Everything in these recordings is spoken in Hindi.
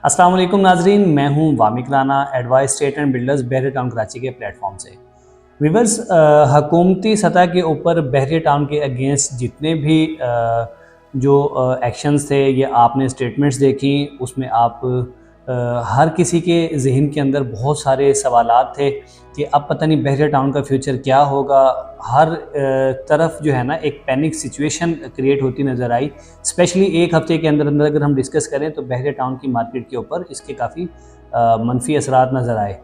अस्सलाम वालेकुम नाजरीन, मैं हूं Wamiq Rana, advice state and builders Bahria town Karachi के प्लेटफॉर्म से। वीवर्स, हुकूमती सतह के ऊपर बहरिया टाउन के अगेंस्ट जितने भी जो एक्शंस थे या आपने स्टेटमेंट्स देखी, उसमें आप हर किसी के जहन के अंदर बहुत सारे सवालात थे कि अब पता नहीं बहरिया टाउन का फ्यूचर क्या होगा। हर तरफ जो है ना एक पैनिक सिचुएशन क्रिएट होती नज़र आई। स्पेशली एक हफ्ते के अंदर अंदर अगर हम डिस्कस करें तो बहरिया टाउन की मार्केट के ऊपर इसके काफ़ी मनफी असरात नज़र आए।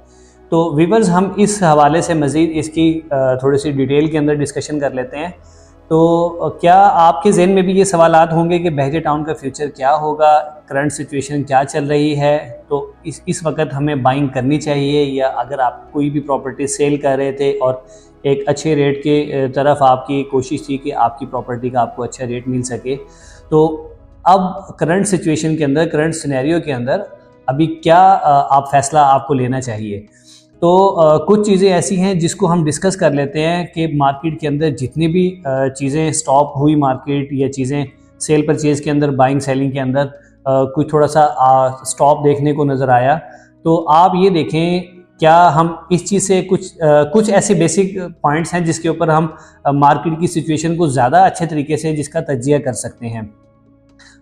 तो वीवर्स, हम इस हवाले से मज़ीद इसकी थोड़ी सी डिटेल के अंदर डिस्कशन कर लेते हैं। तो क्या आपके जहन में भी ये सवालात होंगे कि बहरिया टाउन का फ्यूचर क्या होगा, करंट सिचुएशन क्या चल रही है, तो इस वक्त हमें बाइंग करनी चाहिए, या अगर आप कोई भी प्रॉपर्टी सेल कर रहे थे और एक अच्छे रेट के तरफ आपकी कोशिश थी कि आपकी प्रॉपर्टी का आपको अच्छा रेट मिल सके, तो अब करंट सिचुएशन के अंदर, करंट सिनेरियो के अंदर अभी क्या आप फैसला आपको लेना चाहिए। तो कुछ चीज़ें ऐसी हैं जिसको हम डिस्कस कर लेते हैं कि मार्केट के अंदर जितनी भी चीज़ें स्टॉप हुई मार्केट या चीज़ें सेल परचेज़ के अंदर, बाइंग सेलिंग के अंदर कुछ थोड़ा सा स्टॉप देखने को नज़र आया। तो आप ये देखें, क्या हम इस चीज़ से कुछ ऐसे बेसिक पॉइंट्स हैं जिसके ऊपर हम मार्केट की सिचुएशन को ज़्यादा अच्छे तरीके से जिसका तज्जिया कर सकते हैं।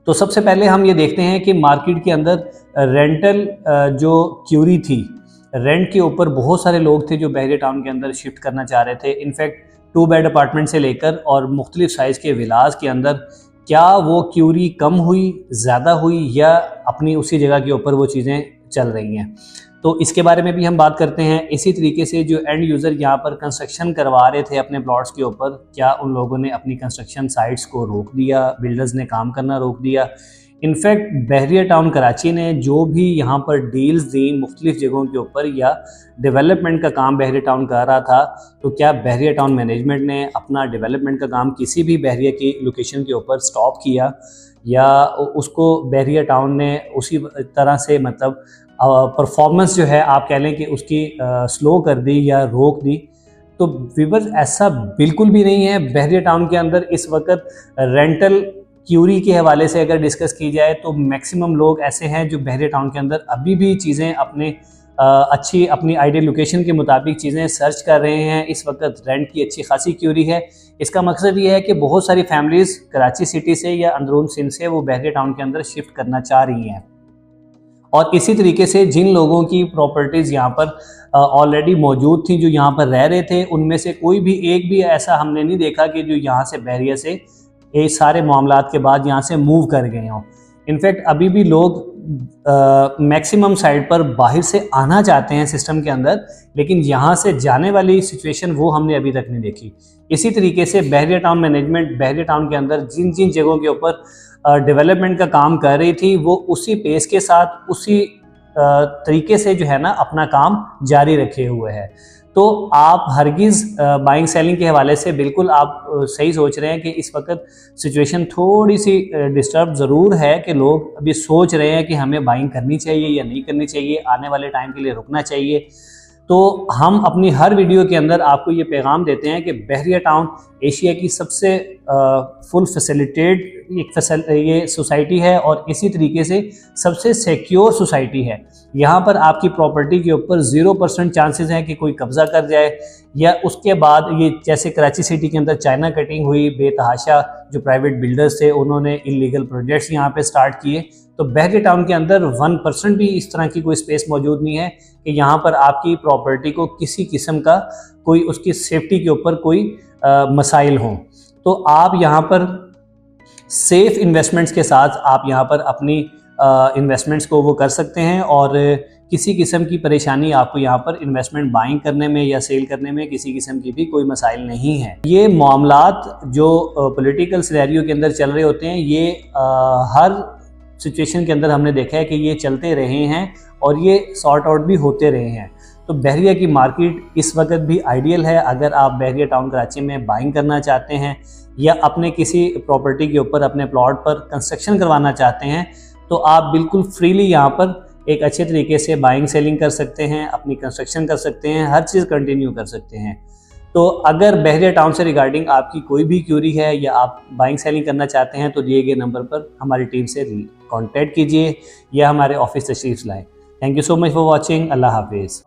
तो सबसे पहले हम ये देखते हैं कि मार्केट के अंदर रेंटल जो क्यूरी थी, रेंट के ऊपर बहुत सारे लोग थे जो बहरिया टाउन के अंदर शिफ्ट करना चाह रहे थे। इनफैक्ट 2 बेड अपार्टमेंट से लेकर और मुख्तलिफ साइज़ के विलास के अंदर क्या वो क्यूरी कम हुई, ज़्यादा हुई, या अपनी उसी जगह के ऊपर वो चीज़ें चल रही हैं, तो इसके बारे में भी हम बात करते हैं। इसी तरीके से जो एंड यूज़र यहाँ पर कंस्ट्रक्शन करवा रहे थे अपने प्लॉट्स के ऊपर, क्या उन लोगों ने अपनी कंस्ट्रक्शन साइट्स को रोक दिया, बिल्डर्स ने काम करना रोक दिया। इनफैक्ट बहरिया टाउन कराची ने जो भी यहाँ पर डील्स दी मुख्तलिफ जगहों के ऊपर या डेवलपमेंट का काम बहरिया टाउन कर रहा था, तो क्या बहरिया टाउन मैनेजमेंट ने अपना डेवलपमेंट का काम किसी भी बहरिया की लोकेशन के ऊपर स्टॉप किया, या उसको बहरिया टाउन ने उसी तरह से मतलब परफॉर्मेंस जो है आप कह लें कि उसकी स्लो कर दी या रोक दी। तो वीवर्स, ऐसा बिल्कुल भी नहीं है। बहरिया टाउन के अंदर इस वक्त रेंटल क्यूरी के हवाले से अगर डिस्कस की जाए तो मैक्सिमम लोग ऐसे हैं जो बहरिया टाउन के अंदर अभी भी चीज़ें अपने अच्छी अपनी आइडियल लोकेशन के मुताबिक चीज़ें सर्च कर रहे हैं। इस वक्त रेंट की अच्छी खासी क्यूरी है। इसका मकसद ये है कि बहुत सारी फैमिलीज़ कराची सिटी से या अंदरून सिंध से वो बहरिया टाउन के अंदर शिफ्ट करना चाह रही हैं। और इसी तरीके से जिन लोगों की प्रॉपर्टीज़ यहाँ पर ऑलरेडी मौजूद थी, जो यहाँ पर रह रहे थे, उनमें से कोई भी एक भी ऐसा हमने नहीं देखा कि जो यहाँ से बहरिया से ये सारे मामलात के बाद यहाँ से मूव कर गए हों। इनफैक्ट अभी भी लोग मैक्सिमम साइड पर बाहर से आना चाहते हैं सिस्टम के अंदर, लेकिन यहाँ से जाने वाली सिचुएशन वो हमने अभी तक नहीं देखी। इसी तरीके से बहरिया टाउन मैनेजमेंट बहरिया टाउन के अंदर जिन जिन जगहों के ऊपर डेवलपमेंट का काम कर रही थी, वो उसी पेस के साथ उसी तरीके से जो है ना अपना काम जारी रखे हुए है। तो आप हरगिज़ बाइंग सेलिंग के हवाले से बिल्कुल आप सही सोच रहे हैं कि इस वक्त सिचुएशन थोड़ी सी डिस्टर्ब ज़रूर है कि लोग अभी सोच रहे हैं कि हमें बाइंग करनी चाहिए या नहीं करनी चाहिए, आने वाले टाइम के लिए रुकना चाहिए। तो हम अपनी हर वीडियो के अंदर आपको ये पैगाम देते हैं कि बहरिया टाउन एशिया की सबसे फुल फैसिलिटेड ये सोसाइटी है और इसी तरीके से सबसे सिक्योर सोसाइटी है। यहाँ पर आपकी प्रॉपर्टी के ऊपर 0% चांसेस हैं कि कोई कब्ज़ा कर जाए, या उसके बाद ये जैसे कराची सिटी के अंदर चाइना कटिंग हुई, बेतहाशा जो प्राइवेट बिल्डर्स थे उन्होंने इलीगल प्रोजेक्ट्स यहाँ पे स्टार्ट किए। तो बहरिया टाउन के अंदर 1% भी इस तरह की कोई स्पेस मौजूद नहीं है कि यहाँ पर आपकी प्रॉपर्टी को किसी किस्म का कोई उसकी सेफ्टी के ऊपर कोई मसाइल हों। तो आप यहाँ पर सेफ इन्वेस्टमेंट्स के साथ आप यहाँ पर अपनी इन्वेस्टमेंट्स को वो कर सकते हैं, और किसी किस्म की परेशानी आपको यहाँ पर इन्वेस्टमेंट बाइंग करने में या सेल करने में किसी किस्म की भी कोई मसाइल नहीं है। ये मामलात जो पॉलिटिकल सिनेरियो के अंदर चल रहे होते हैं, ये हर सिचुएशन के अंदर हमने देखा है कि ये चलते रहे हैं और ये सॉर्ट आउट भी होते रहे हैं। तो बहरिया की मार्केट इस वक्त भी आइडियल है अगर आप बहरिया टाउन कराची में बाइंग करना चाहते हैं या अपने किसी प्रॉपर्टी के ऊपर अपने प्लॉट पर कंस्ट्रक्शन करवाना चाहते हैं, तो आप बिल्कुल फ्रीली यहाँ पर एक अच्छे तरीके से बाइंग सेलिंग कर सकते हैं, अपनी कंस्ट्रक्शन कर सकते हैं, हर चीज़ कंटिन्यू कर सकते हैं। तो अगर बहरिया टाउन से रिगार्डिंग आपकी कोई भी क्यूरी है या आप बाइंग सेलिंग करना चाहते हैं तो दिए गए नंबर पर हमारी टीम से कांटेक्ट कीजिए या हमारे ऑफिस तशरीफ लाएं। Thank you so much for watching. अल्लाह हाफिज़।